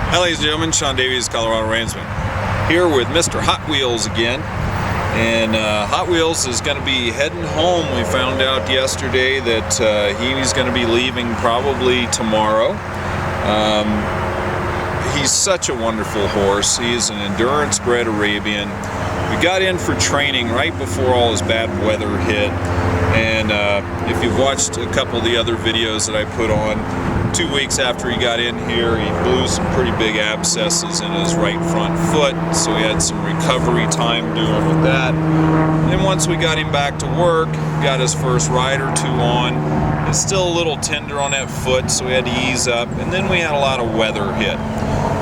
Hi ladies and gentlemen, Sean Davies, ColoradoReinsman, here with Mr. Hot Wheels again. And Hot Wheels is going to be heading home. We found out yesterday that he's going to be leaving probably tomorrow. He's such a wonderful horse. He's an endurance bred Arabian. We got in for training right before all this bad weather hit. And if you've watched a couple of the other videos that I put on, 2 weeks after he got in here, he blew some pretty big abscesses in his right front foot, so he had some recovery time doing with that. And once we got him back to work, got his first ride or two on, it's still a little tender on that foot, so we had to ease up. And then we had a lot of weather hit.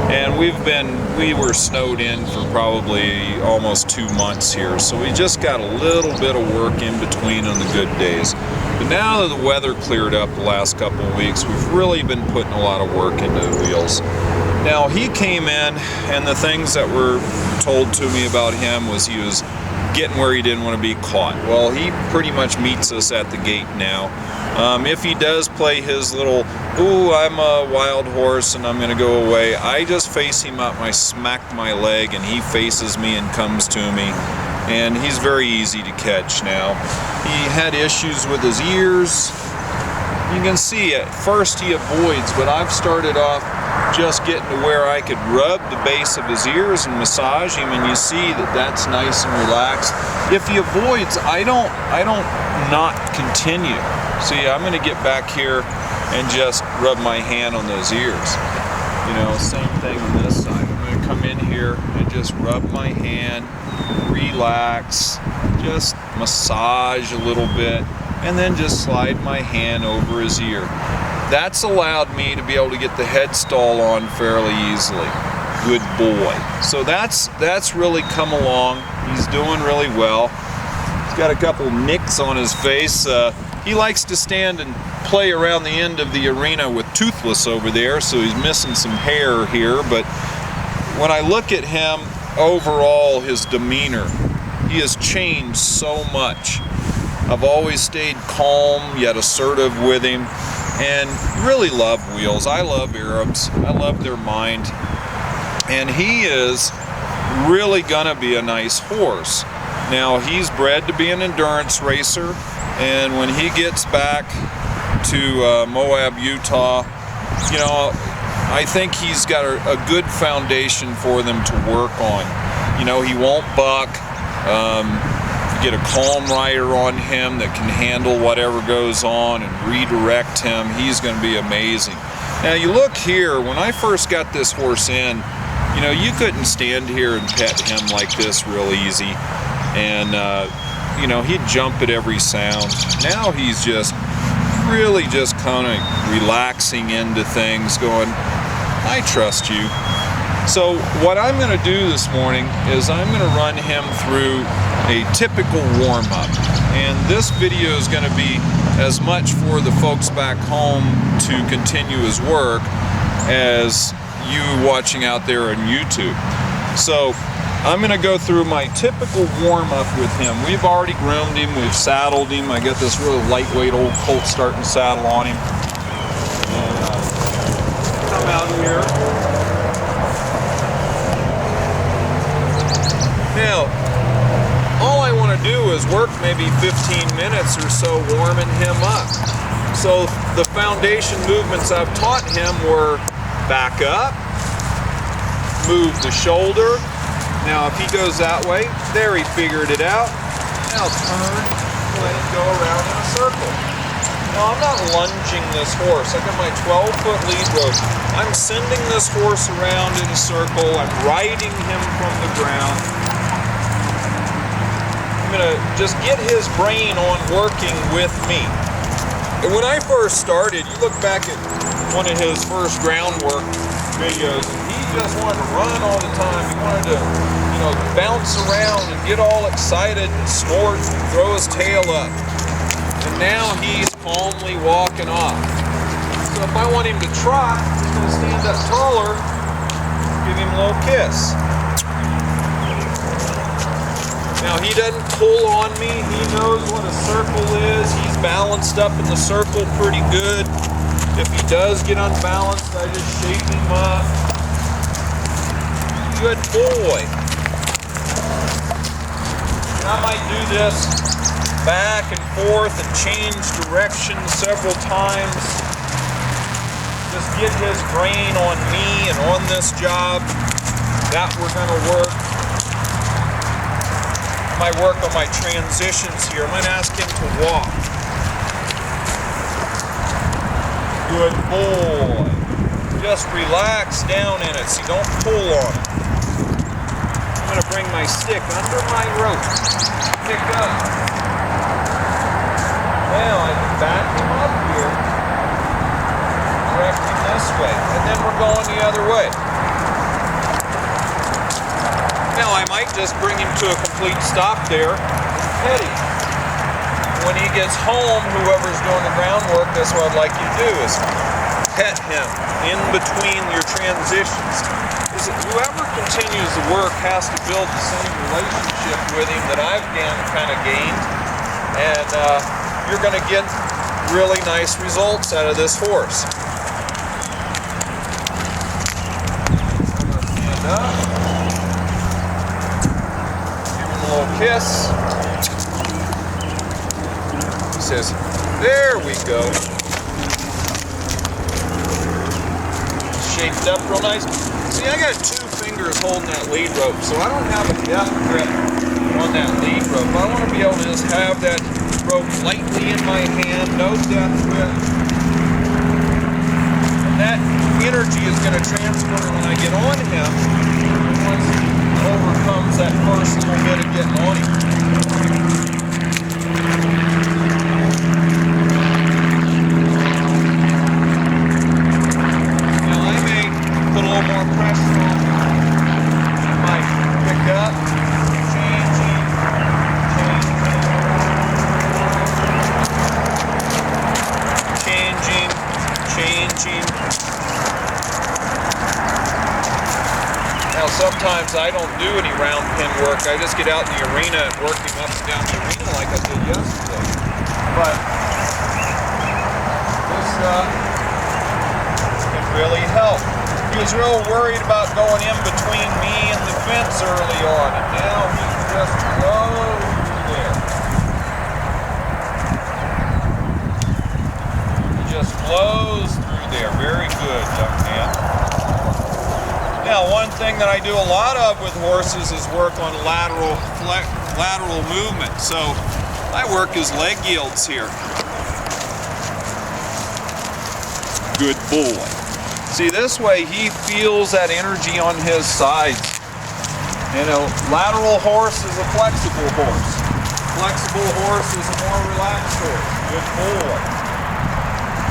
And we were snowed in for probably almost 2 months here, so we just got a little bit of work in between on the good days. But now that the weather cleared up the last couple of weeks, we've really been putting a lot of work into Wheelz. Now he came in, and the things that were told to me about him was he was getting where he didn't want to be caught. Well, he pretty much meets us at the gate now. If he does play his little, ooh, I'm a wild horse and I'm going to go away, I just face him up, I smack my leg, and he faces me and comes to me. And he's very easy to catch now. He had issues with his ears. You can see at first he avoids, but I've started off just getting to where I could rub the base of his ears and massage him, and you see that that's nice and relaxed. If he avoids, I don't not continue. See, I'm going to get back here and just rub my hand on those ears. You know, same thing on this side. I'm going to come in here and just rub my hand, relax, just massage a little bit, and then just slide my hand over his ear. That's allowed me to be able to get the head stall on fairly easily. Good boy. So that's really come along. He's doing really well. He's got a couple nicks on his face. He likes to stand and play around the end of the arena with Toothless over there, so he's missing some hair here. But when I look at him, overall, his demeanor, he has changed so much. I've always stayed calm yet assertive with him, and really love Wheelz. I love Arabs. I love their mind. And he is really gonna be a nice horse. Now, he's bred to be an endurance racer, and when he gets back to Moab, Utah, you know, I think he's got a good foundation for them to work on. You know, he won't buck. If you get a calm rider on him that can handle whatever goes on and redirect him, he's going to be amazing. Now you look here, when I first got this horse in, you know, you couldn't stand here and pet him like this real easy. And, you know, he'd jump at every sound. Now he's just really just kind of relaxing into things, going, I trust you. So what I'm going to do this morning is I'm going to run him through a typical warm-up. And this video is going to be as much for the folks back home to continue his work as you watching out there on YouTube. So I'm going to go through my typical warm-up with him. We've already groomed him, we've saddled him. I got this really lightweight old colt starting saddle on him. And come out here. Now, all I want to do is work maybe 15 minutes or so warming him up. So the foundation movements I've taught him were back up, move the shoulder. Now if he goes that way, there, he figured it out. Now turn, let him go around in a circle. Now I'm not lunging this horse. I got my 12-foot lead rope. I'm sending this horse around in a circle. I'm riding him from the ground. I'm going to just get his brain on working with me. And when I first started, you look back at one of his first Groundwork videos, and he just wanted to run all the time. He wanted to, you know, bounce around and get all excited and snort and throw his tail up. And now he's calmly walking off. So if I want him to trot, he's going to stand up taller, give him a little kiss. Now he doesn't pull on me, he knows what a circle is, he's balanced up in the circle pretty good. If he does get unbalanced, I just shake him up, Good boy. And I might do this back and forth and change direction several times. Just get his brain on me and on this job that we're going to work. I might work on my transitions here. I might ask him to walk. Good boy. Just relax down in it, so don't pull on it. I'm going to bring my stick under my rope. Pick up. Now I can back him up here. Direct him this way. And then we're going the other way. Now I might just bring him to a complete stop there and pet him. When he gets home, whoever's doing the groundwork, that's what I'd like you to do, is pet him in between your transitions. Whoever continues the work has to build the same relationship with him that I've kind of gained, and you're going to get really nice results out of this horse. I'm going to stand up, give him a little kiss. He says, "There we go." Shaped up real nice. See, I got 2 fingers holding that lead rope, so I don't have a death grip on that lead rope. I want to be able to just have that rope lightly in my hand, no death grip. And that energy is going to transfer when I get on him, once he overcomes that first little bit of getting on him. Sometimes I don't do any round pin work. I just get out in the arena and work him up and down the arena like I did yesterday. But this can really help. He was real worried about going in between me and the fence early on, and now he can just flow through there. He just flows through there. Very good, young man. Now, one thing that I do a lot of with horses is work on lateral movement. So I work his leg yields here. Good boy. See, this way he feels that energy on his sides. And a lateral horse is a flexible horse. Flexible horse is a more relaxed horse. Good boy.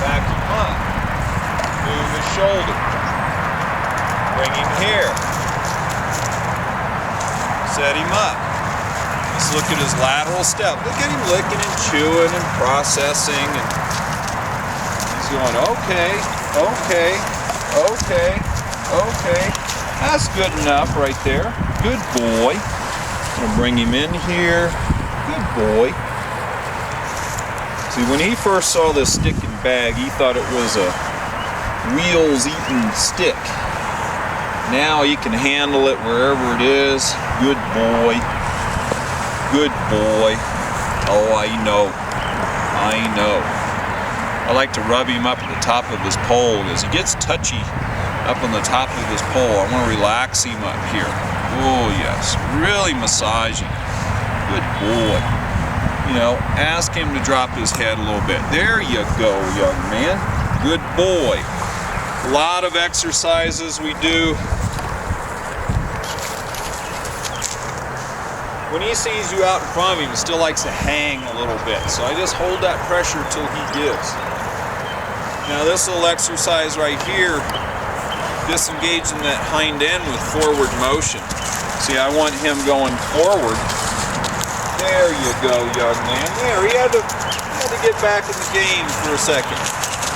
Back him up. Move his shoulder. Bring him here. Set him up. Let's look at his lateral step. Look at him licking and chewing and processing. And he's going, okay, okay, okay, okay. That's good enough right there. Good boy. I'm going to bring him in here. Good boy. See, when he first saw this stick and bag, he thought it was a Wheelz eating stick. Now you can handle it wherever it is. Good boy. Good boy. Oh, I know. I know. I like to rub him up at the top of his pole because he gets touchy up on the top of his pole. I want to relax him up here. Oh, yes. Really massaging. Good boy. You know, ask him to drop his head a little bit. There you go, young man. Good boy. A lot of exercises we do. When he sees you out in front of him, he still likes to hang a little bit. So I just hold that pressure till he gives. Now this little exercise right here, disengaging that hind end with forward motion. See, I want him going forward. There you go, young man. There, he had to get back in the game for a second.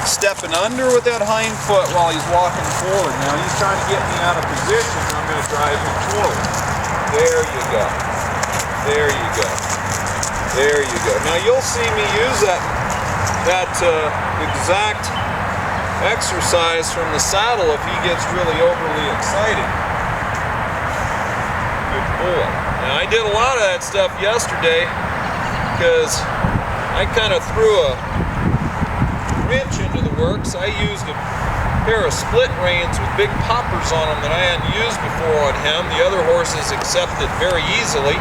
Stepping under with that hind foot while he's walking forward. Now he's trying to get me out of position, and I'm going to drive him forward. There you go. There you go. There you go. Now you'll see me use that exact exercise from the saddle if he gets really overly excited. I did a lot of that stuff yesterday because I kind of threw a wrench into the works. I used a pair of split reins with big poppers on them that I hadn't used before on him. The other horses accepted very easily.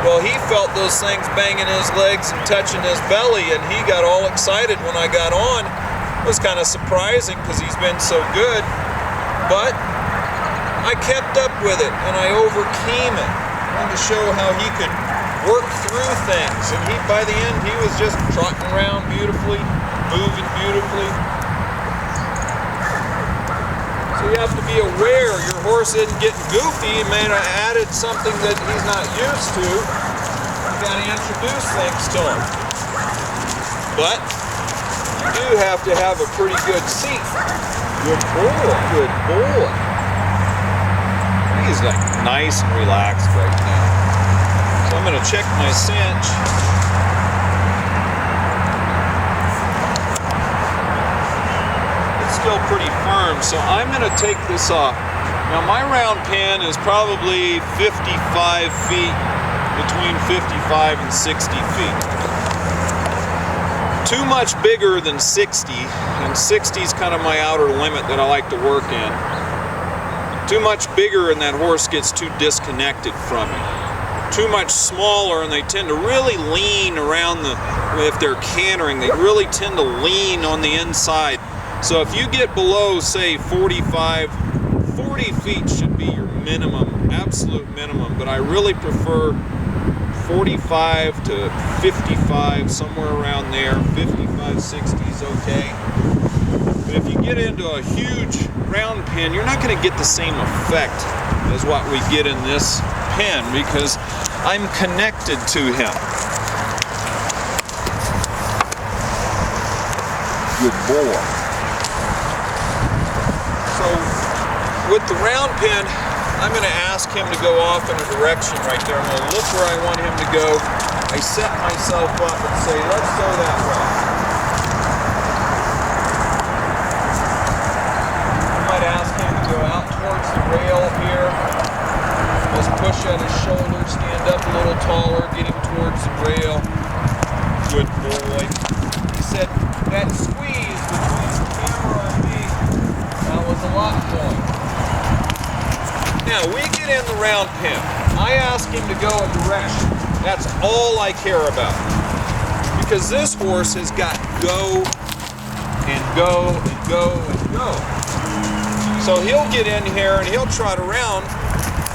Well, he felt those things banging his legs and touching his belly, and he got all excited when I got on. It was kind of surprising because he's been so good, but I kept up with it and I overcame it. I wanted to show how he could work through things, and by the end he was just trotting around beautifully, moving beautifully. So you have to be aware your horse isn't getting goofy. He may have added something that he's not used to. You got to introduce things to him. But you do have to have a pretty good seat. Good boy, good boy. He's like nice and relaxed right now. So I'm going to check my cinch. Still pretty firm, so I'm going to take this off. Now my round pin is probably 55 feet, between 55 and 60 feet. Too much bigger than 60, and 60 is kind of my outer limit that I like to work in. Too much bigger and that horse gets too disconnected from me. Too much smaller and they tend to really lean around if they're cantering, they really tend to lean on the inside. So if you get below, say, 40 feet should be your minimum, absolute minimum, but I really prefer 45 to 55, somewhere around there. 55, 60 is okay. But if you get into a huge round pin, you're not going to get the same effect as what we get in this pin because I'm connected to him. Good boy. So with the round pin, I'm going to ask him to go off in a direction right there. I'm going to look where I want him to go. I set myself up and say, let's go that way. I might ask him to go out towards the rail here. Just push at his shoulder, stand up a little taller, get him towards the rail. Good boy. He said that squeeze between the camera and me, that was a lot for him. Now we get in the round pin. I ask him to go a direction. That's all I care about. Because this horse has got go and go and go and go. So he'll get in here and he'll trot around,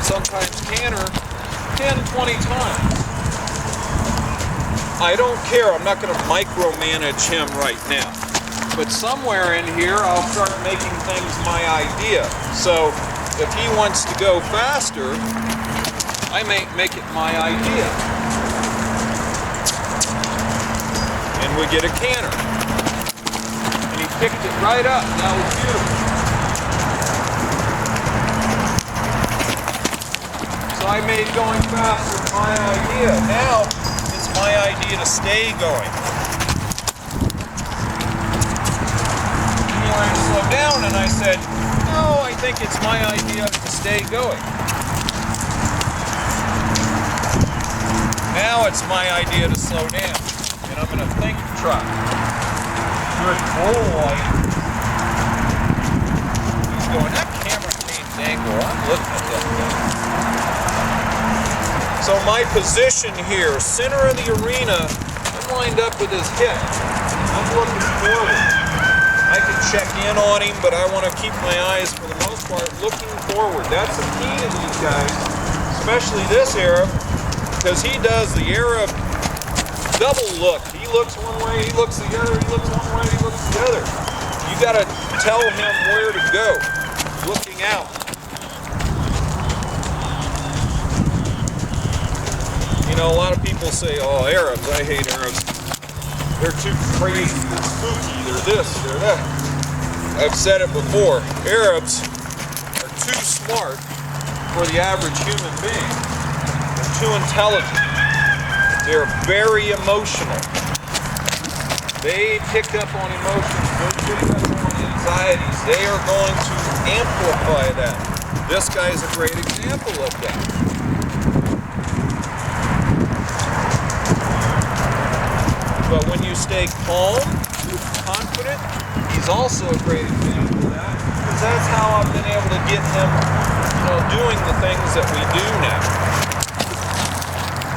sometimes canter, 10, 20 times. I don't care. I'm not going to micromanage him right now. But somewhere in here, I'll start making things my idea. So if he wants to go faster, I may make it my idea. And we get a canter. And he picked it right up. That was beautiful. So I made going faster my idea. Now it's my idea to stay going. He wanted to slow down, and I said, no, I think it's my idea to stay going. Now it's my idea to slow down, and I'm going to think trot. Good boy. He's going, that camera changed angle. I'm looking at that thing. So my position here, center of the arena, I'm lined up with his hip. I'm looking forward. I can check in on him, but I want to keep my eyes, for the most part, looking forward. That's the key to these guys, especially this Arab, because he does the Arab double look. He looks one way, he looks the other, he looks one way, he looks the other. You got to tell him where to go, looking out. You know, a lot of people say, oh, Arabs, I hate Arabs. They're too crazy, they're spooky, they're this, they're that. I've said it before, Arabs are too smart for the average human being. They're too intelligent. They're very emotional. They pick up on emotions, they pick up on anxieties. They are going to amplify that. This guy is a great example of that. but when you stay calm, confident, he's also a great example of that, because that's how I've been able to get him, doing the things that we do now.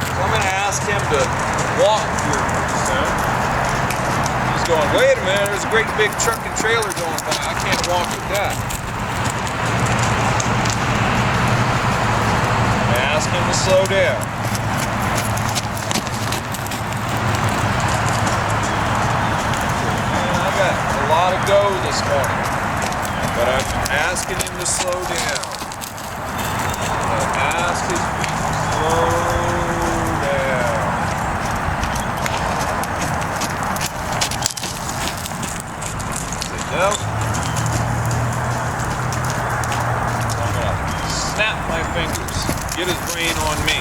So I'm going to ask him to walk here pretty soon. He's going, wait a minute, there's a great big truck and trailer going by. I can't walk with that. Ask him to slow down. Man, I got a lot of go this morning, but I'm asking him to slow down. Ask his feet to slow down. Say no. So I'm gonna snap my fingers. Get his brain on me.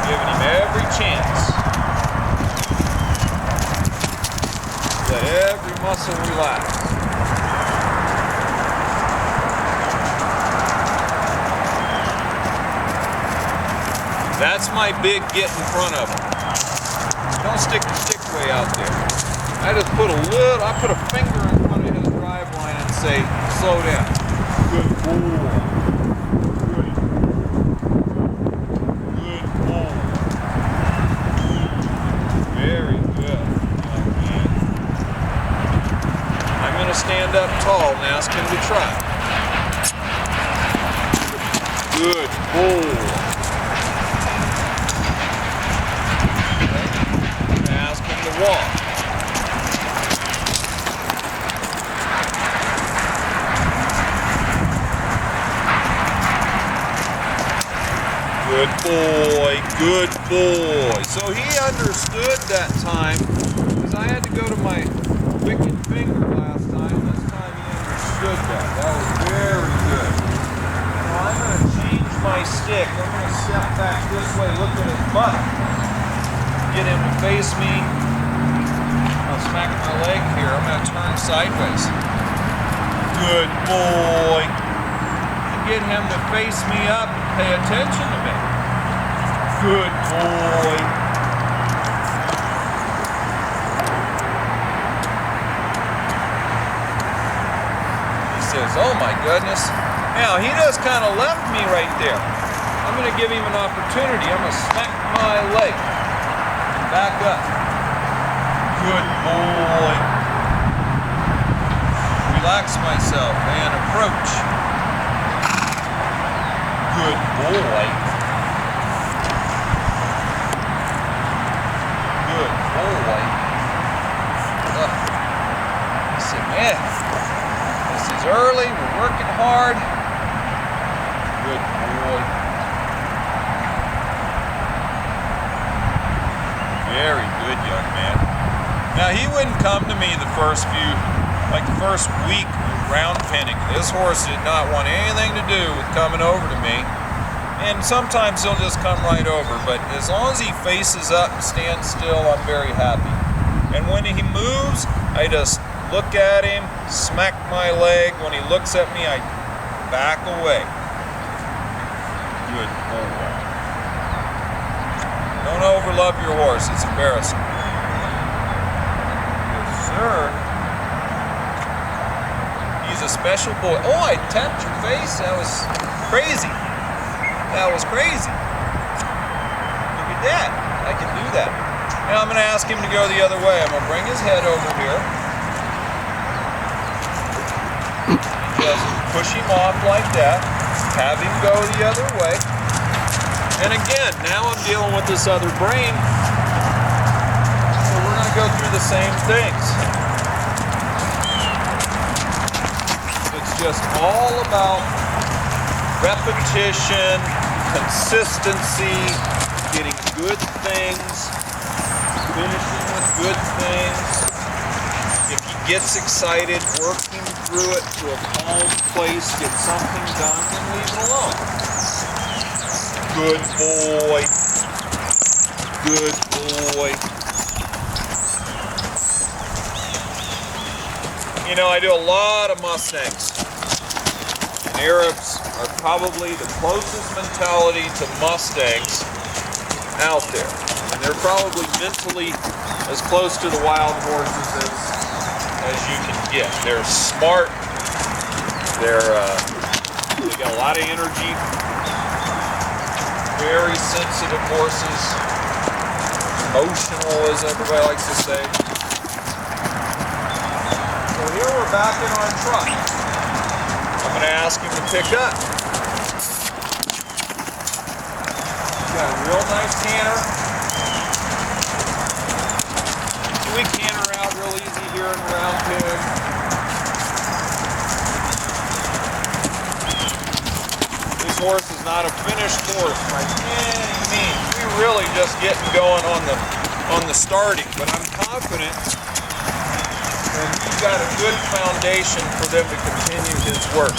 Giving him every chance. Let every muscle relax. That's my big get in front of him. Don't stick the stick way out there. I just put I put a finger in front of his drive line and say, slow down. Good boy. Good. Good boy. Very good, young man. I'm going to stand up tall and ask him to try. Good boy. Okay. Ask him to walk. Good boy, good boy. So he understood that time, because I had to go to my wicked finger last time. This time he understood that. That was very good. Now I'm going to change my stick. I'm going to step back this way, look at his butt. Get him to face me. I'll smack my leg here. I'm going to turn sideways. Good boy. Get him to face me up and pay attention to me. Good boy. He says, oh my goodness. Now, he just kind of left me right there. I'm going to give him an opportunity. I'm going to smack my leg. Back up. Good boy. Relax myself and approach. Good boy. Good boy. I said, man, this is early. We're working hard. Good boy. Very good, young man. Now, he wouldn't come to me the first week round penning. This horse did not want anything to do with coming over to me, and sometimes he'll just come right over, but as long as he faces up and stands still, I'm very happy. And when he moves, I just look at him, smack my leg. When he looks at me, I back away. Good boy. Don't overlove your horse, it's embarrassing. Yes, sir. He's a special boy. Oh, I tapped your face. That was crazy. That was crazy. Look at that. I can do that. Now I'm going to ask him to go the other way. I'm going to bring his head over here. Just push him off like that. Have him go the other way. And again, now I'm dealing with this other brain. So we're going to go through the same things. Just all about repetition, consistency, getting good things, finishing with good things. If he gets excited, working through it to a calm place, get something done, and leave it alone. Good boy. Good boy. You know, I do a lot of Mustangs. Arabs are probably the closest mentality to Mustangs out there. And they're probably mentally as close to the wild horses as you can get. They're smart. They got a lot of energy. Very sensitive horses. Emotional, as everybody likes to say. So here we're back in our truck. I'm going to ask him to pick up. He's got a real nice canter. We canter out real easy here in Round Pig. This horse is not a finished horse by any means. We're really just getting going on the starting, but I'm confident that he's got a good foundation for them to continue his work.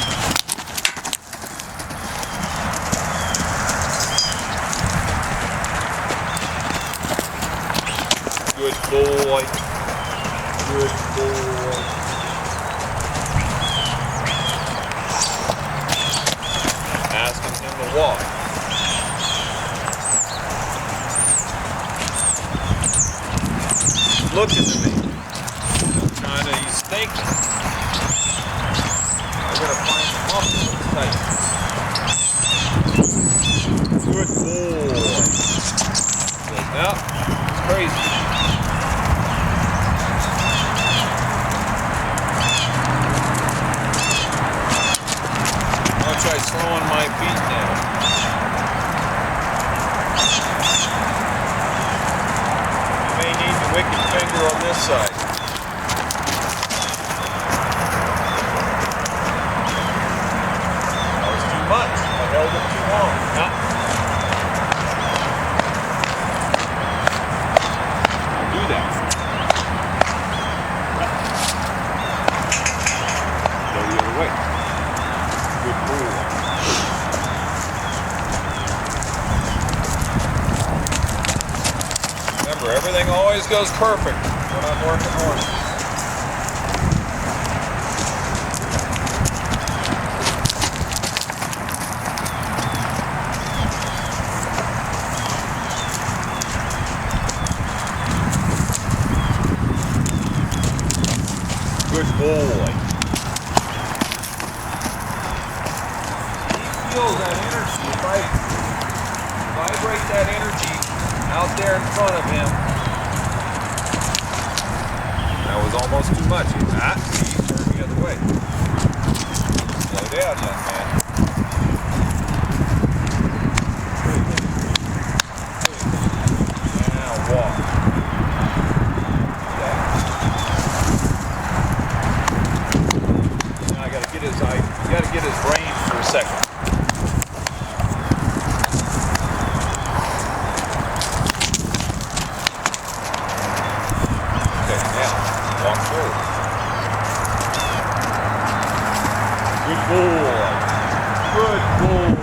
Good boy. Good boy. Asking him to walk. He's looking at me. He's thinking. I'm going to find the muscle tight. Good boy. Now, it's crazy. I'll try slowing my feet down. You may need the wicked finger on this side. That was too much. I held it too long. I'll do that. Go the other way. Good boy. Remember, everything always goes perfect when I'm working horses. Good boy. Feel that energy. If I vibrate that energy out there in front of him, that was almost too much. He turned the other way. Slow down, young man. Now walk. Now I got to get his eye. You got to get his brain for a second. Walk forward. Good boy. Good boy.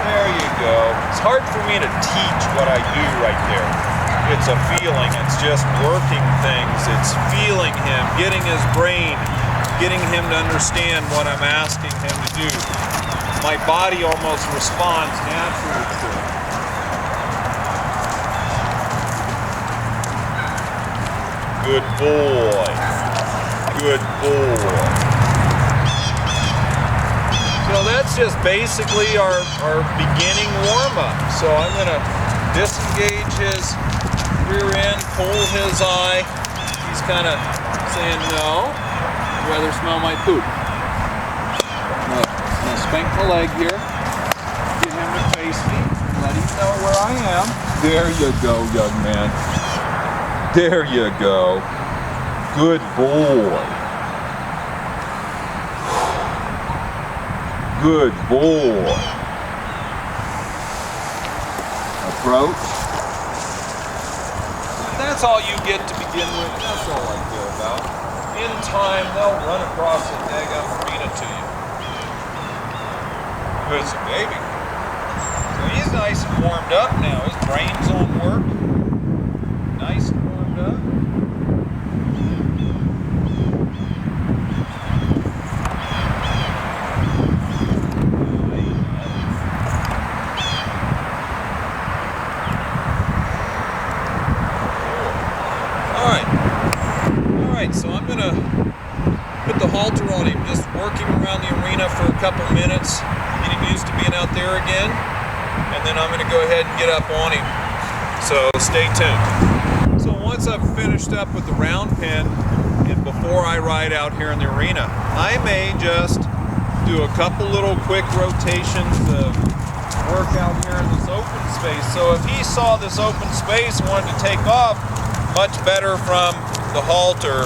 There you go. It's hard for me to teach what I do right there. It's a feeling. It's just working things. It's feeling him, getting his brain, getting him to understand what I'm asking him to do. My body almost responds naturally to it. Good boy. Good boy. So that's just basically our beginning warm-up. So I'm going to disengage his rear end, pull his eye. He's kind of saying no. I'd rather smell my poop. I'm going to spank the leg here. Get him to face me. Let him know where I am. There you go, young man. There you go. Good boy. Good boy. Approach. That's all you get to begin with. That's all I care about. In time, they'll run across the daggum arena to you. Good baby. So he's nice and warmed up now. His brain's on work. Nice and warmed up. Alright, so I'm going to put the halter on him, just work him around the arena for a couple minutes, get him used to being out there again, and then I'm going to go ahead and get up on him. So stay tuned. So once I've finished up with the round pen, and before I ride out here in the arena, I may just do a couple little quick rotations of work out here in this open space. So if he saw this open space and wanted to take off, much better from the halter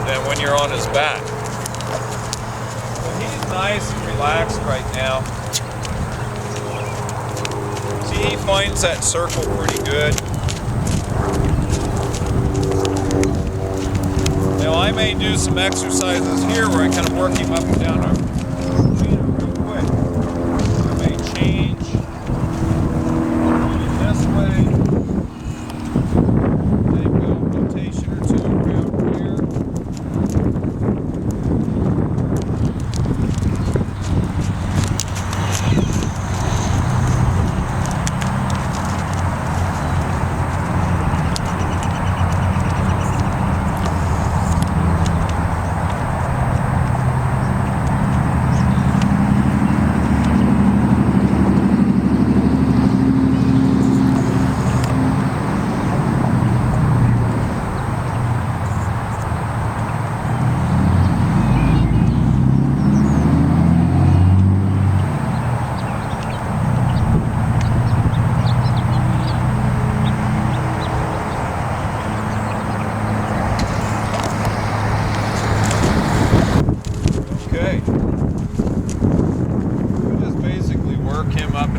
than when you're on his back. But he's nice and relaxed right now. See, he finds that circle pretty good. Now I may do some exercises here where I kind of work him up and down our arena real quick. I may change this way. Take a rotation or two around here.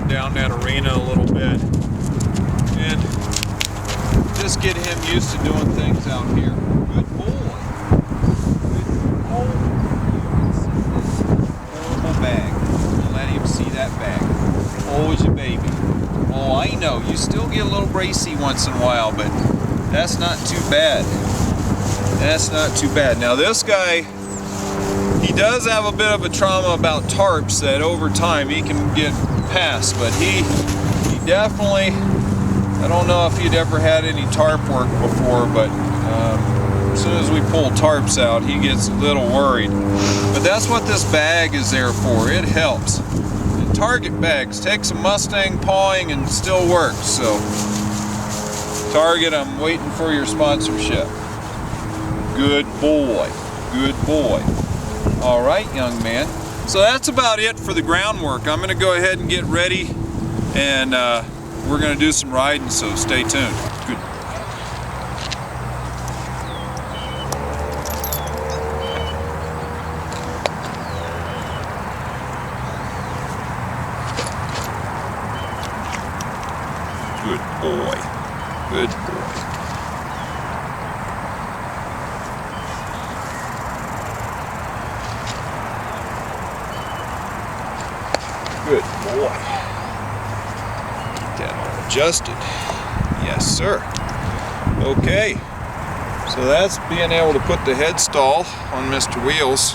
Down that arena a little bit and just get him used to doing things out here. Good boy. Good boy. Horrible bag. Don't let him see that bag. Always a baby. Oh, I know. You still get a little bracy once in a while, but that's not too bad. That's not too bad. Now this guy, he does have a bit of a trauma about tarps that over time he can get past, but he definitely, I don't know if he'd ever had any tarp work before, but as soon as we pull tarps out, he gets a little worried. But that's what this bag is there for. It helps. And Target bags take some Mustang pawing and still works. So Target, I'm waiting for your sponsorship. Good boy. Good boy. All right, young man. So that's about it for the groundwork. I'm going to go ahead and get ready, and we're going to do some riding, so stay tuned. Good. Good boy. Good boy. Good boy. Get that all adjusted. Yes, sir. Okay. So that's being able to put the head stall on Mr. Wheelz.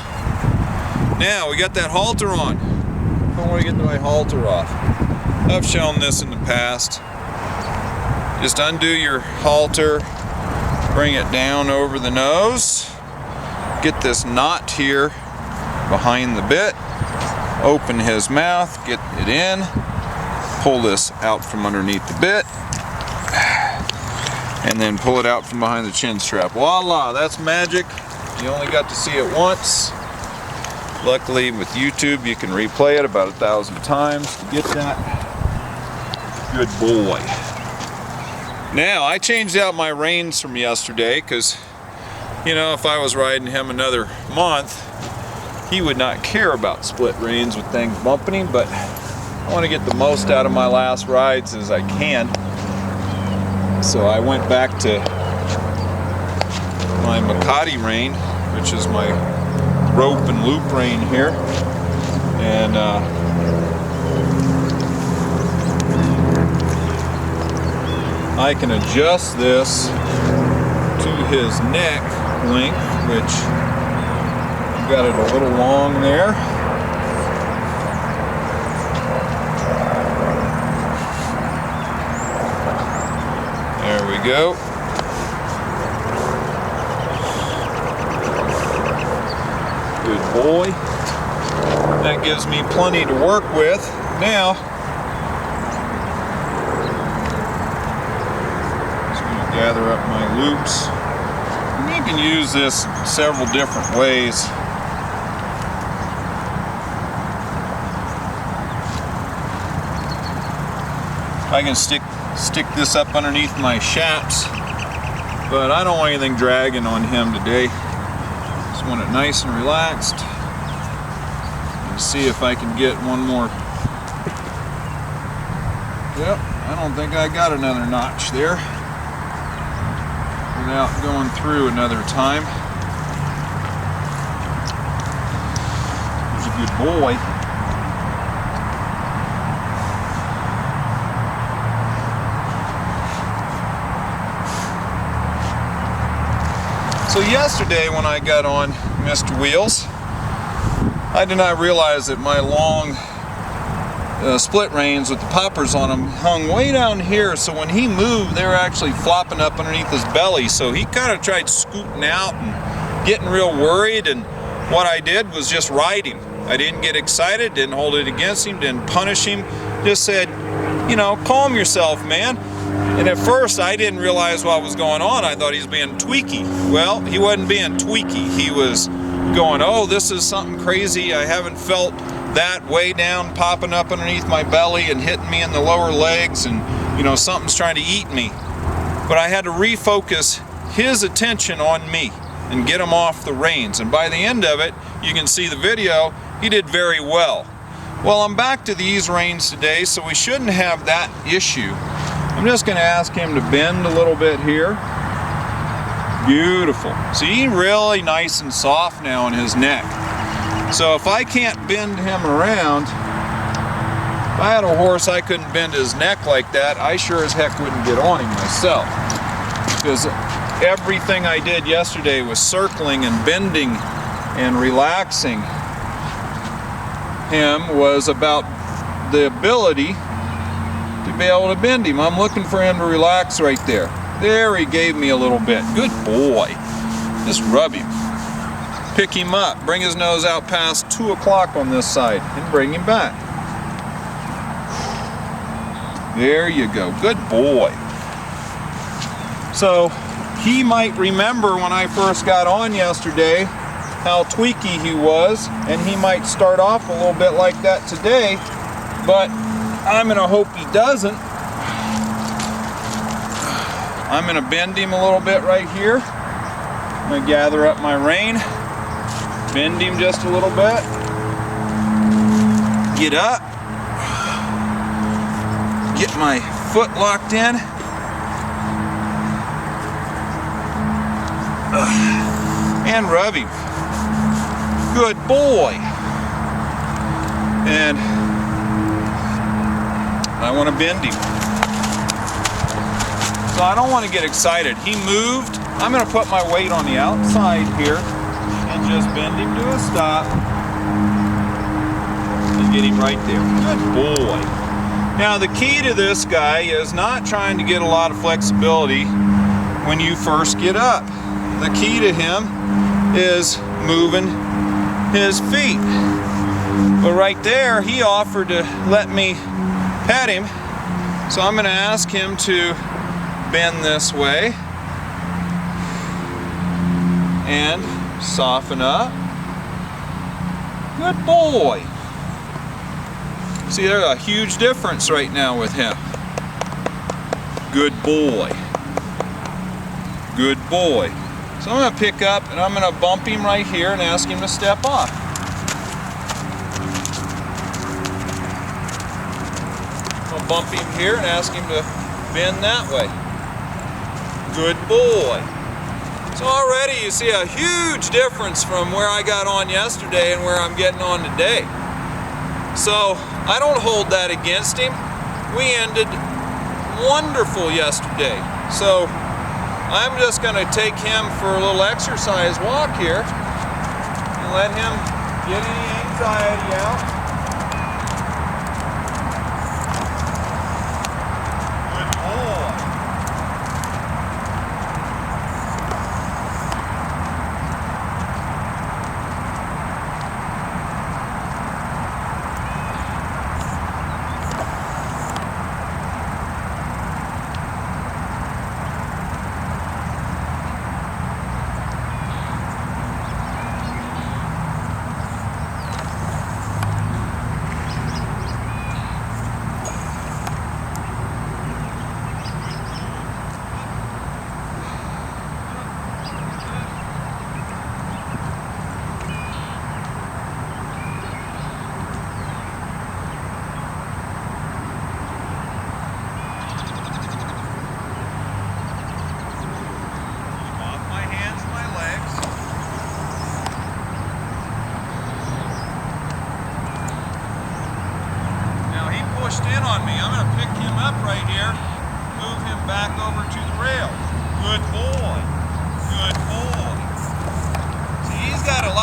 Now we got that halter on. I want to get my halter off. I've shown this in the past. Just undo your halter, bring it down over the nose, get this knot here behind the bit. Open his mouth, get it in, pull this out from underneath the bit, and then pull it out from behind the chin strap. Voila, that's magic. You only got to see it once. Luckily with YouTube you can replay it about 1,000 times to get that. Good boy. Now I changed out my reins from yesterday because, you know, if I was riding him another month, he would not care about split reins with things bumping him, but I want to get the most out of my last rides as I can. So I went back to my Makati rein, which is my rope and loop rein here, and I can adjust this to his neck length, which got it a little long there. There we go. Good boy. That gives me plenty to work with. Now, just going to gather up my loops. And you can use this several different ways. I can stick this up underneath my shaps, but I don't want anything dragging on him today. Just want it nice and relaxed. Let's see if I can get one more. Yep, I don't think I got another notch there without going through another time. He's a good boy. So yesterday when I got on Mr. Wheelz, I did not realize that my long split reins with the poppers on them hung way down here, so when he moved they were actually flopping up underneath his belly, so he kind of tried scooting out and getting real worried, and what I did was just ride him. I didn't get excited, didn't hold it against him, didn't punish him, just said, you know, calm yourself, man. And at first I didn't realize what was going on. I thought he was being tweaky. Well, he wasn't being tweaky. He was going, oh, this is something crazy. I haven't felt that way down popping up underneath my belly and hitting me in the lower legs, and you know, something's trying to eat me. But I had to refocus his attention on me and get him off the reins, and by the end of it, you can see the video, he did very well. Well, I'm back to these reins today, so we shouldn't have that issue. I'm just going to ask him to bend a little bit here. Beautiful. See, really nice and soft now in his neck. So if I can't bend him around, if I had a horse I couldn't bend his neck like that, I sure as heck wouldn't get on him myself. Because everything I did yesterday was circling and bending and relaxing him was about the ability to be able to bend him. I'm looking for him to relax right there. There, he gave me a little bit. Good boy. Just rub him. Pick him up. Bring his nose out past 2 o'clock on this side and bring him back. There you go. Good boy. So he might remember when I first got on yesterday how tweaky he was, and he might start off a little bit like that today, but I'm going to hope he doesn't. I'm going to bend him a little bit right here. I'm going to gather up my rein, bend him just a little bit, get up, get my foot locked in, and rub him. Good boy. And I want to bend him. So I don't want to get excited. He moved. I'm going to put my weight on the outside here and just bend him to a stop and get him right there. Good boy. Now the key to this guy is not trying to get a lot of flexibility when you first get up. The key to him is moving his feet. But right there, he offered to let me pet him, so I'm going to ask him to bend this way and soften up. Good boy. See, there's a huge difference right now with him. Good boy. Good boy. So I'm going to pick up and I'm going to bump him right here and ask him to step off. I'll bump him here and ask him to bend that way. Good boy. So already you see a huge difference from where I got on yesterday and where I'm getting on today. So I don't hold that against him. We ended wonderful yesterday. So I'm just going to take him for a little exercise walk here and let him get any anxiety out. Good boy.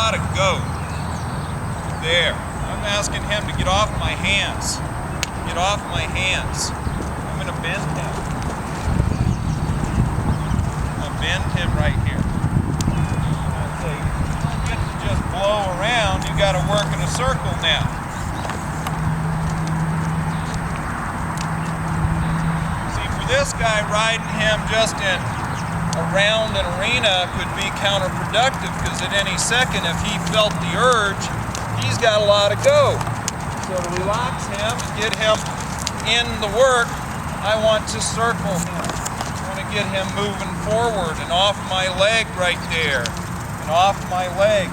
lot of go. There. I'm asking him to get off my hands. Get off my hands. I'm going to bend him. I'm going to bend him right here. I say, you don't get to just blow around. You got to work in a circle now. See, for this guy, riding him just in around an arena could be counterproductive, because at any second, if he felt the urge, he's got a lot of go. So to relax him and get him in the work, I want to circle him. I want to get him moving forward and off my leg right there. And off my leg.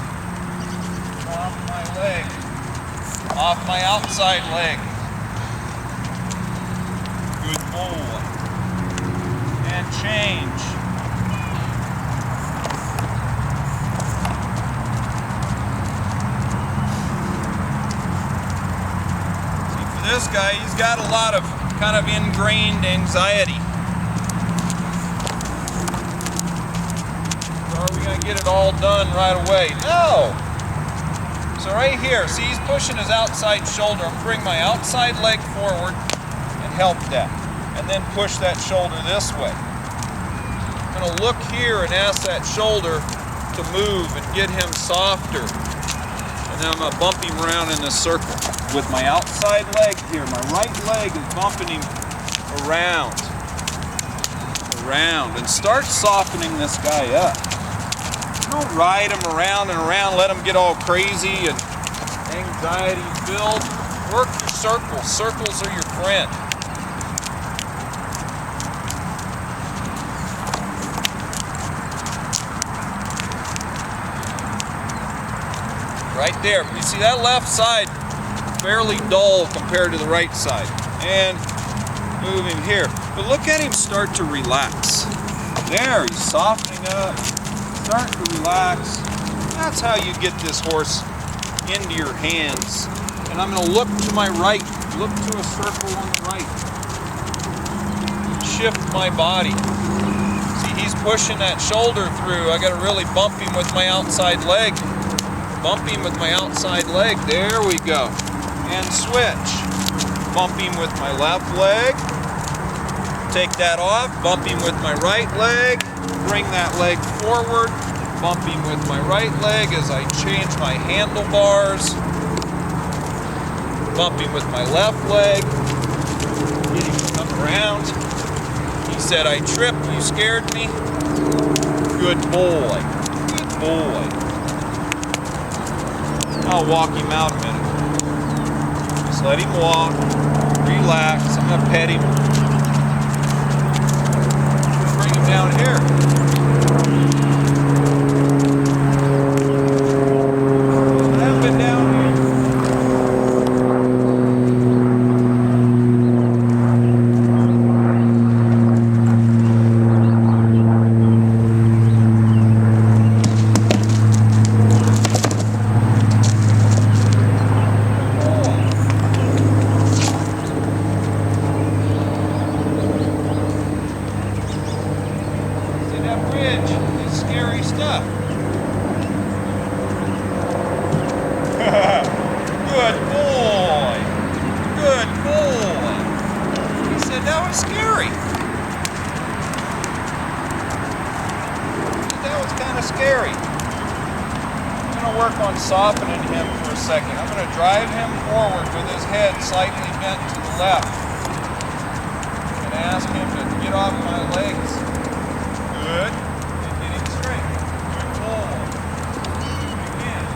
Off my leg. Off my outside leg. Good boy. And change. This guy, he's got a lot of kind of ingrained anxiety. So are we going to get it all done right away? No! So right here, see, he's pushing his outside shoulder. I'm going to bring my outside leg forward and help that. And then push that shoulder this way. I'm going to look here and ask that shoulder to move and get him softer. And then I'm going to bump him around in this circle. With my outside leg here, my right leg is bumping him around, and start softening this guy up. Don't ride him around and around, let him get all crazy and anxiety filled. Work your circles. Circles are your friend. Right there. You see that left side? Fairly dull compared to the right side. And move him here. But look at him start to relax. There, he's softening up, starting to relax. That's how you get this horse into your hands. And I'm going to look to my right, look to a circle on the right. Shift my body. See, he's pushing that shoulder through. I got to really bump him with my outside leg. Bump him with my outside leg. There we go. And switch. Bump him with my left leg. Take that off. Bump him with my right leg. Bring that leg forward. Bump him with my right leg as I change my handlebars. Bump him with my left leg. Get him to come around. He said, "I tripped. You scared me." Good boy. Good boy. I'll walk him out a minute. Just let him walk, relax. I'm going to pet him. Bring him down here. What happened down here? Scary. I'm going to work on softening him for a second. I'm going to drive him forward with his head slightly bent to the left. I'm going to ask him to get off my legs. Good. And get him straight. Good boy. Again.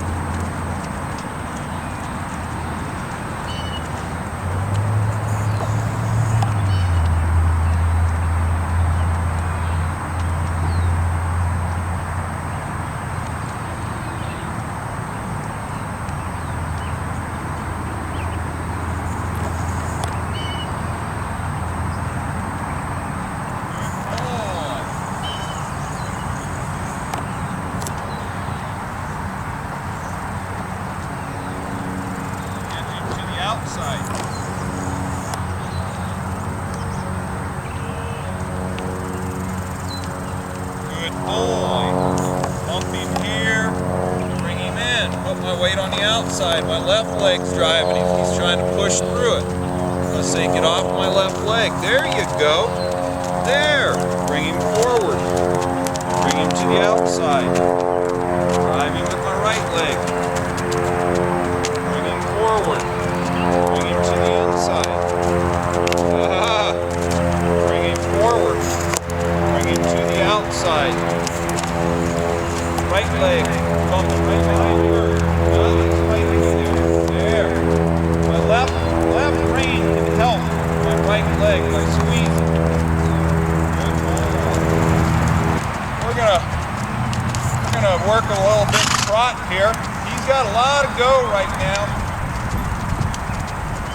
Outside. Good boy. Bump him here. Bring him in. my weight on the outside. My left leg's driving him. He's trying to push through it. Let's say get off my left leg. There you go. There. Bring him forward. Bring him to the outside. Drive him with my right leg. Bring him forward. Bring him to the inside. Bring him forward. Bring him to the outside. Right leg. Bump it right behind her. There. My left rein can help my right leg by squeezing. We're gonna work a little bit trot here. He's got a lot of go right now,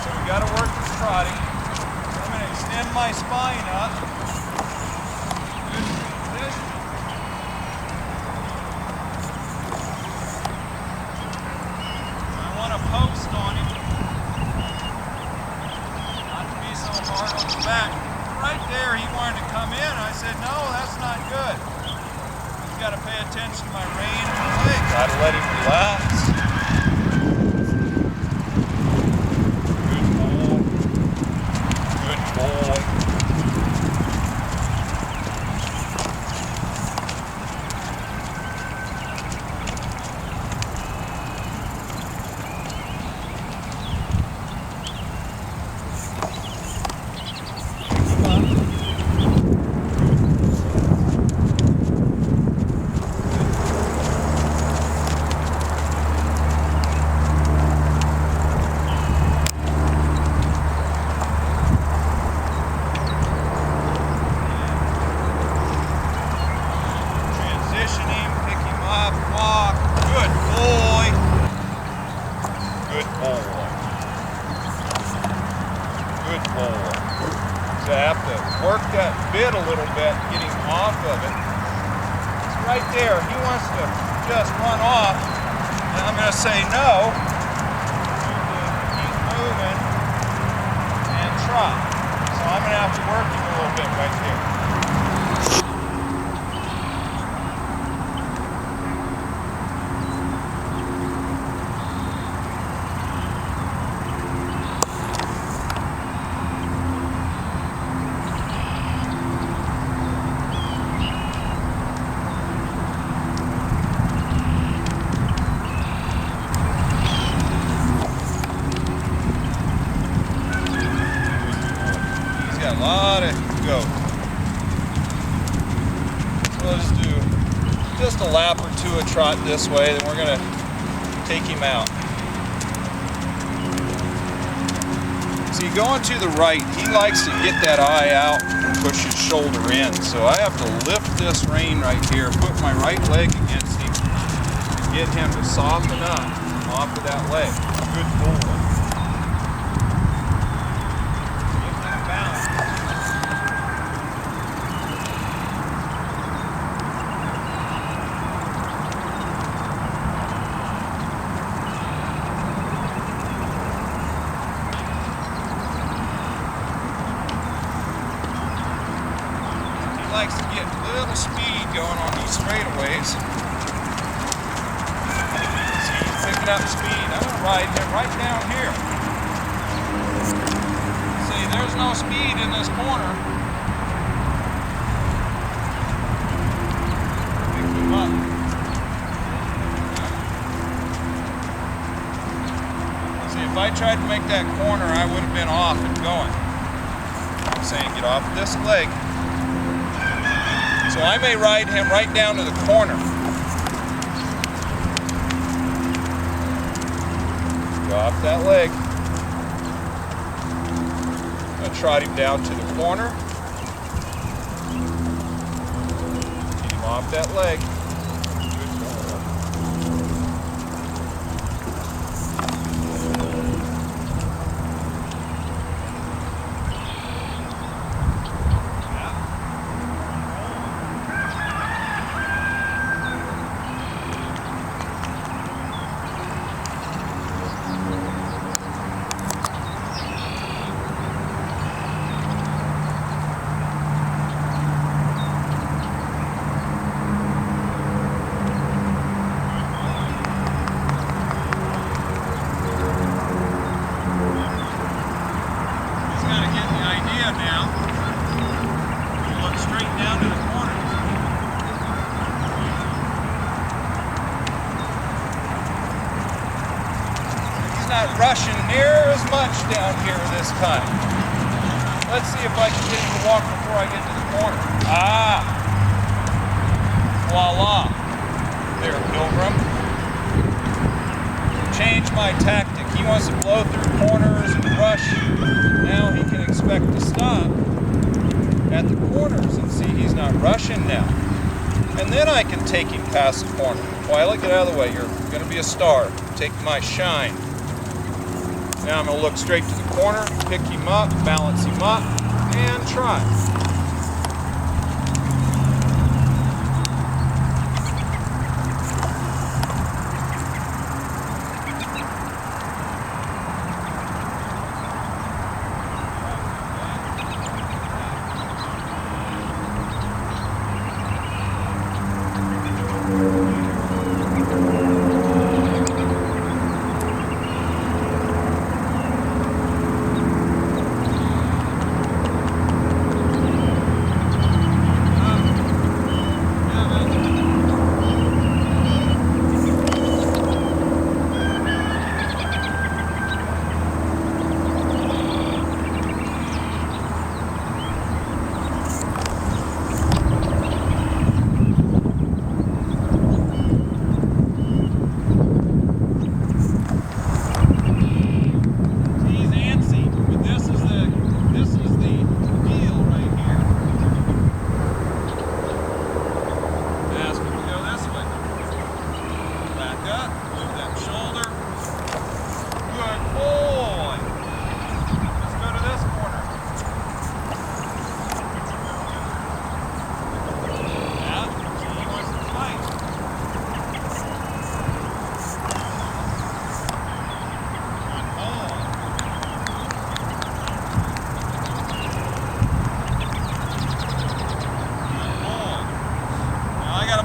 so we got to work this trotting. I'm gonna extend my spine up. Good position. I want to post on him. Not to be so hard on the back. Right there, he wanted to come in. I said, no, that's not good. He's got to pay attention to my rein and my leg. Got to let him relax. Good boy. Good boy. So I have to work that bit a little bit, get him off of it. It's right there. He wants to just run off, and I'm going to say no. Keep moving and trot. So I'm going to have to work him a little bit right there. A lot of go. So let's do just a lap or two of trot this way, then we're going to take him out. See, going to the right, he likes to get that eye out and push his shoulder in. So I have to lift this rein right here, put my right leg against him, and get him to soften up off of that leg. Good boy. Likes to get a little speed going on these straightaways. See, he's picking up speed. I'm going to ride him right down here. See, there's no speed in this corner. Pick him up. See, if I tried to make that corner, I would have been off and going. I'm saying get off this leg. So I may ride him right down to the corner. Go off that leg. I'm going to trot him down to the corner. Get him off that leg. not rushing near as much down here this time. Let's see if I can get him to walk before I get to the corner. Ah! Voila! There, Pilgrim. Change my tactic. He wants to blow through corners and rush. Now he can expect to stop at the corners and see he's not rushing now. And then I can take him past the corner. Twyla, get out of the way. You're going to be a star. Take my shine. Now I'm going to look straight to the corner, pick him up, balance him up, and try.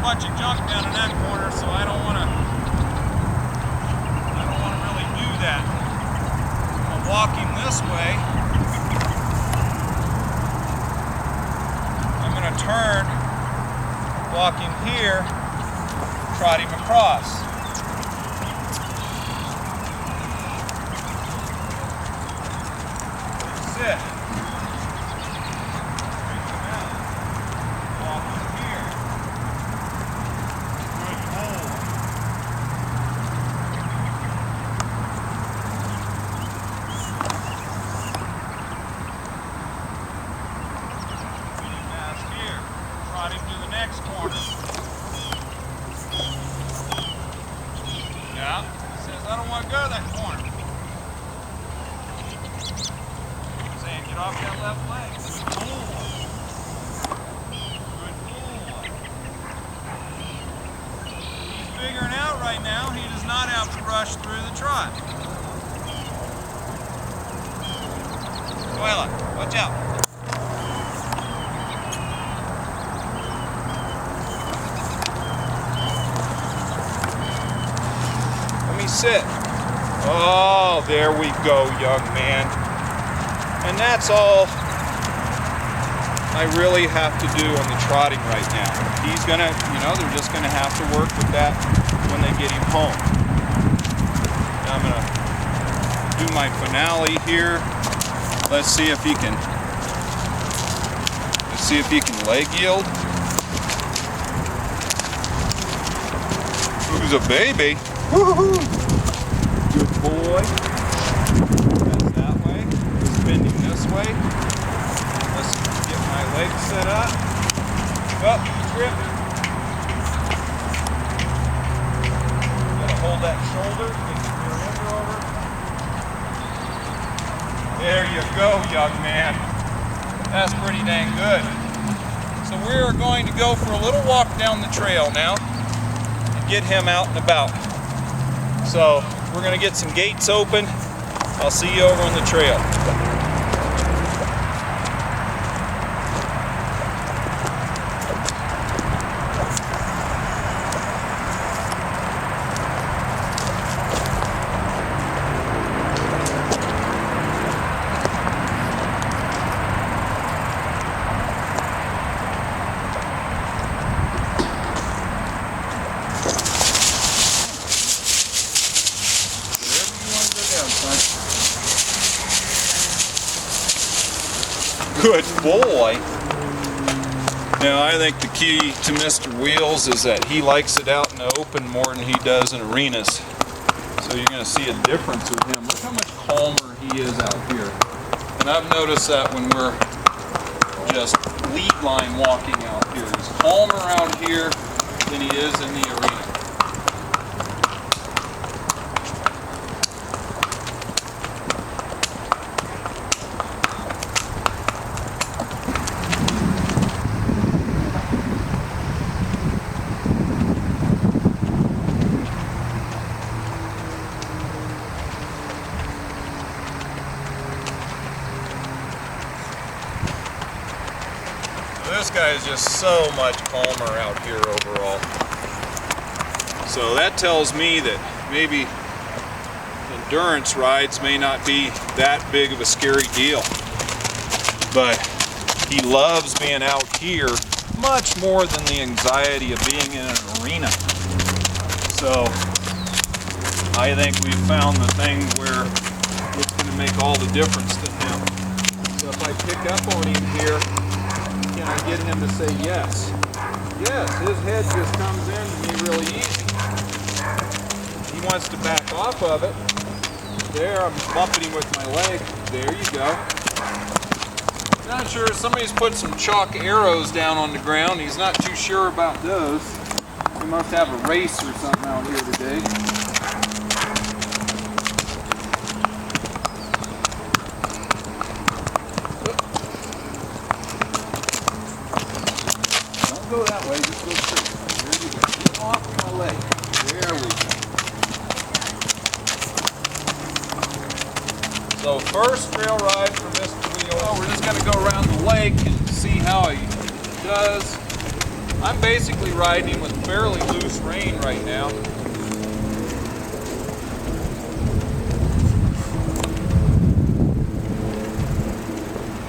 Bunch of junk down in that corner, so I don't want to really do that. I'll walk him this way. I'm going to turn, walk him here, trot him across. Sit. I don't want to go to that corner. Saying get off that left leg. Good boy. Good boy. He's figuring out right now he does not have to rush through the trot. Twyla, watch out. Sit. Oh, there we go, young man. And that's all I really have to do on the trotting right now. He's gonna, they're just gonna have to work with that when they get him home. Now I'm gonna do my finale here. Let's see if he can leg yield. Who's a baby? Woo-hoo-hoo. Good boy. That's that way. Spinning this way. Let's get my legs set up. Up, grip. Gotta hold that shoulder. Get your rear end over. There you go, young man. That's pretty dang good. So we're going to go for a little walk down the trail now and get him out and about. So we're going to get some gates open. I'll see you over on the trail. Good boy. Now I think the key to Mr. Wheelz is that he likes it out in the open more than he does in arenas. So you're going to see a difference with him. Look how much calmer he is out here. And I've noticed that when we're just lead line walking out here. He's calmer out here than he is in the arena. This guy is just so much calmer out here overall. So that tells me that maybe endurance rides may not be that big of a scary deal. But he loves being out here much more than the anxiety of being in an arena. So I think we've found the thing where it's going to make all the difference to him. So if I pick up on him here, can I get him to say yes? Yes, his head just comes in to me really easy. He wants to back off of it. There, I'm bumping him with my leg. There you go. Not sure, somebody's put some chalk arrows down on the ground. He's not too sure about those. We must have a race or something out here today. Go that way, just go straight. There you go. Get off my leg. There we go. So first trail ride for Mr. Wheelz. We're just going to go around the lake and see how he does. I'm basically riding him with fairly loose rein right now.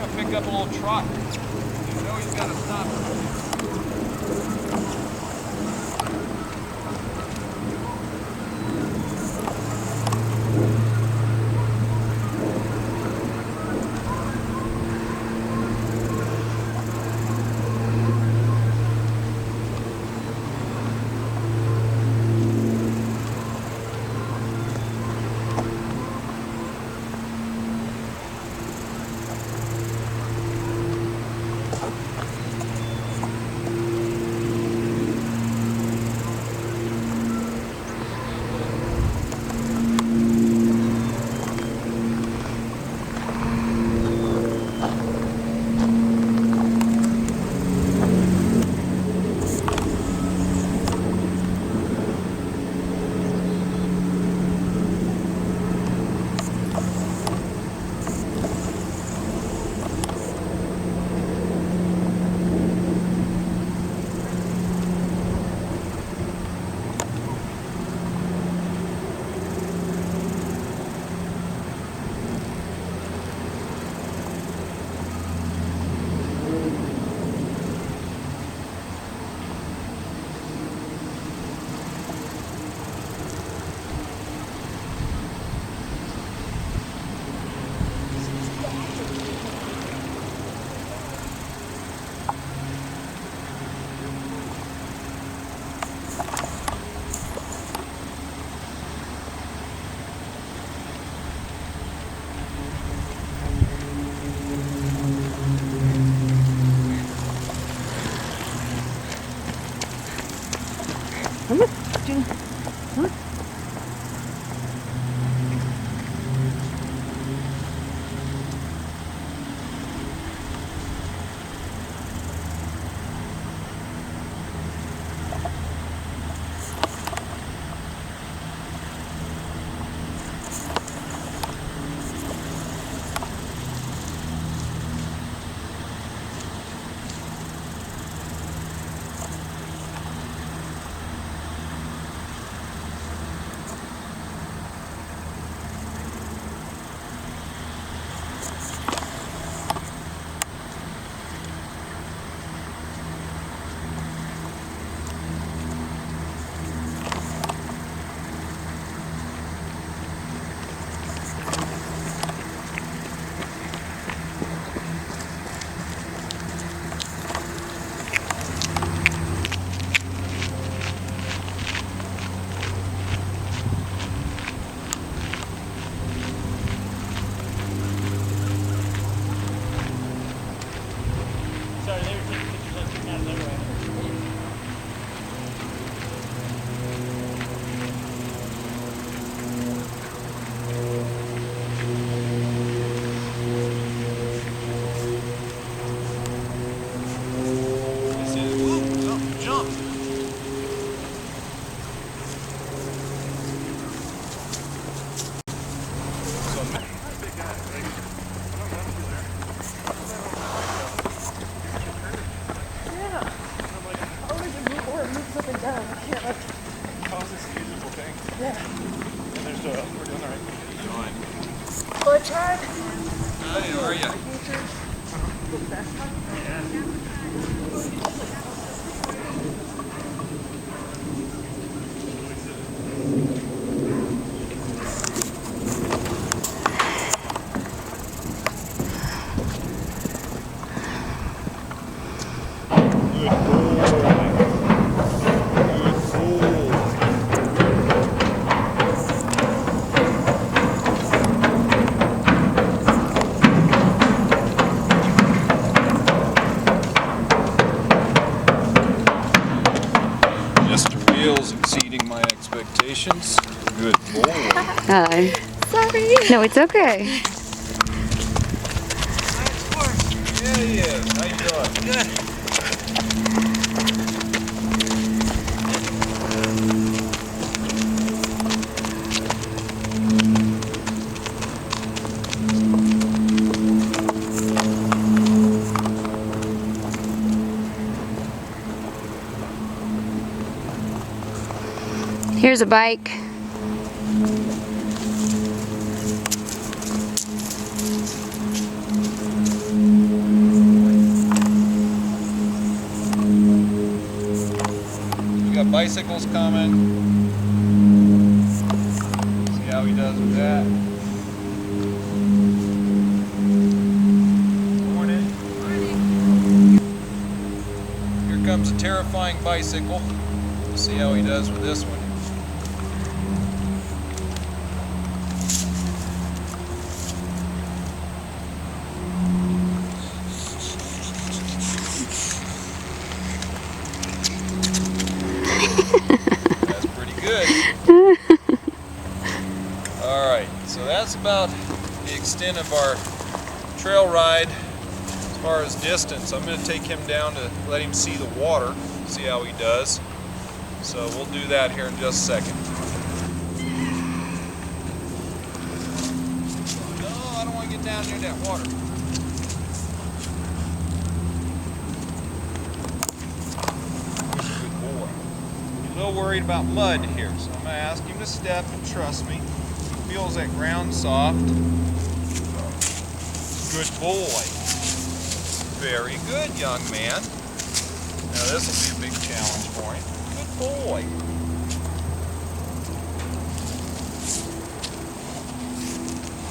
I'm going to pick up a little trot. You know he's got to stop. can't let cause this usable thing. Yeah. And there's we're doing the right thing. Hello, Tarp. Hi, how are you? Mr. Wheelz exceeding my expectations. Good boy. Hi. Sorry. No, it's okay. Yeah, he is. How you doing? Good. Here's a bike. We got bicycles coming. See how he does with that. Morning. Here comes a terrifying bicycle. See how he does with this one. That's pretty good. Alright, so that's about the extent of our trail ride as far as distance. I'm going to take him down to let him see the water, see how he does. So we'll do that here in just a second. No, I don't want to get down near that water. Good boy. He's a little worried about mud here, so I'm going to ask him to step and trust me. He feels that ground soft. Good boy. Very good, young man. Now this will be a big challenge for him. Good boy.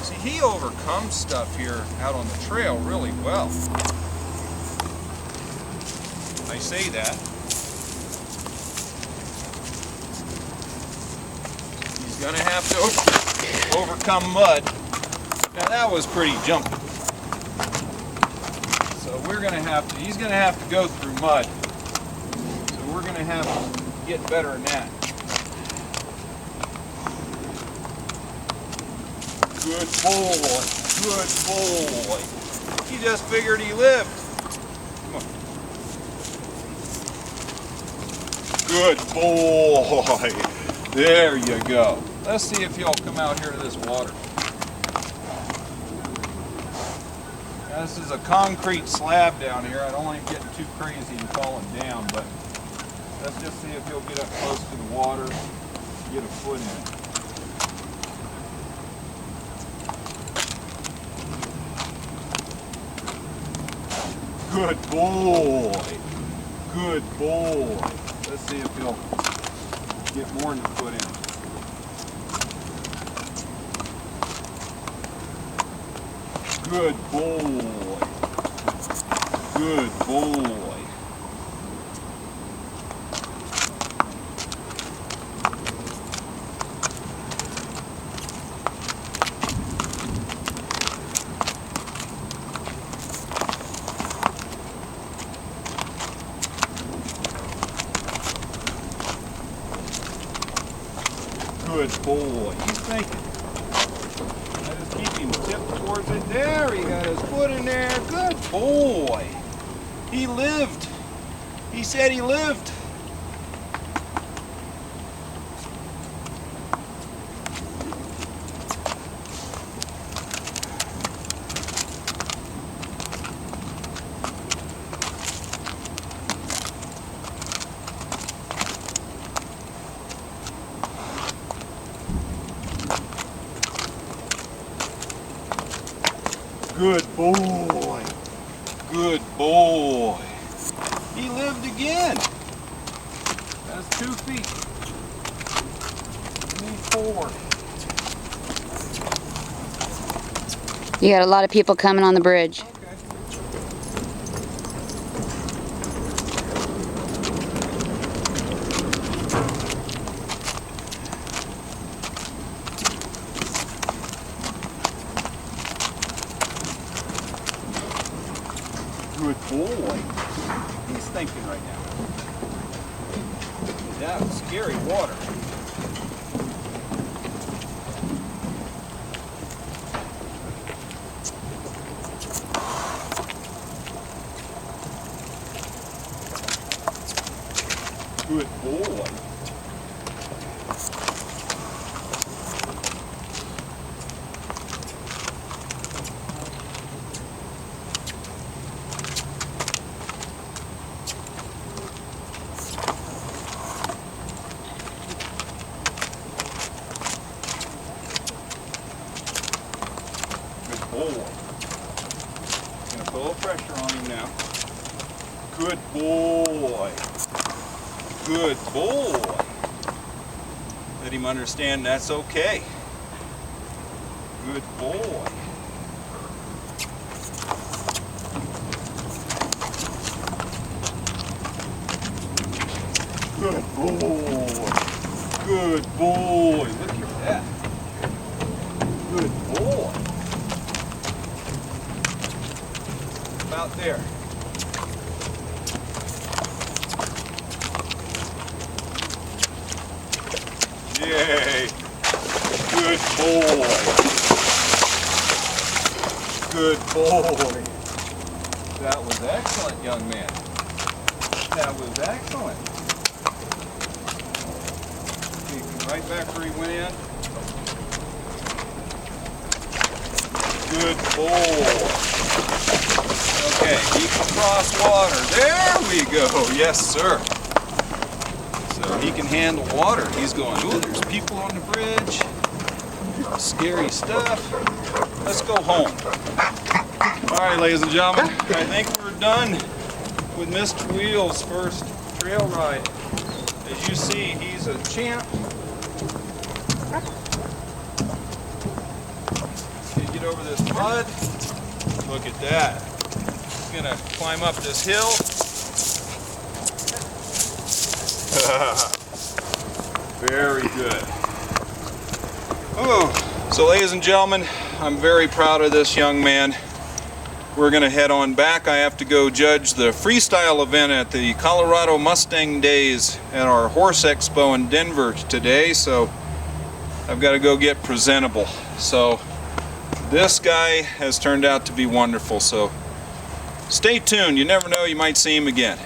See, he overcomes stuff here out on the trail really well. I say that. He's gonna have to overcome mud. Now that was pretty jumpy. So we're gonna have to, he's gonna have to go through mud. So we're gonna have to get better than that. Good boy, good boy. He just figured he lived. Come on. Good boy. There you go. Let's see if he'll come out here to this water. Now, this is a concrete slab down here. I don't want him getting too crazy and falling down, but let's just see if he'll get up close to the water, get a foot in it. Good boy. Good boy. Let's see if he'll get more than a foot in. Good boy. Good boy. Good boy. He's thinking. I just keep him tipped towards it. There, he got his foot in there. Good boy. He lived. He said he lived. Good boy. Good boy. He lived again. That's 2 feet. We need 4. You got a lot of people coming on the bridge. Good boy. He's thinking right now. That was scary water. Good boy. Good boy. Gonna put a little pressure on him now. Good boy. Good boy. Let him understand that's okay. Good boy. Good boy. Good boy. Look at that. Good boy. About there. Yay! Good boy! Good boy! That was excellent, young man. That was excellent. Okay, come right back where he went in. Good boy! Okay, he can cross water. There we go! Yes, sir. So he can handle water. He's going, ooh, there's people on the bridge. Scary stuff. Let's go home. All right, ladies and gentlemen, I think we're done with Mr. Wheelz' first trail ride. As you see, he's a champ. Okay, get over this mud. Look at that. He's gonna climb up this hill. Very good. Oh, so ladies and gentlemen, I'm very proud of this young man. We're going to head on back. I have to go judge the freestyle event at the Colorado Mustang Days at our Horse Expo in Denver today, so I've got to go get presentable. So this guy has turned out to be wonderful, so stay tuned. You never know, you might see him again.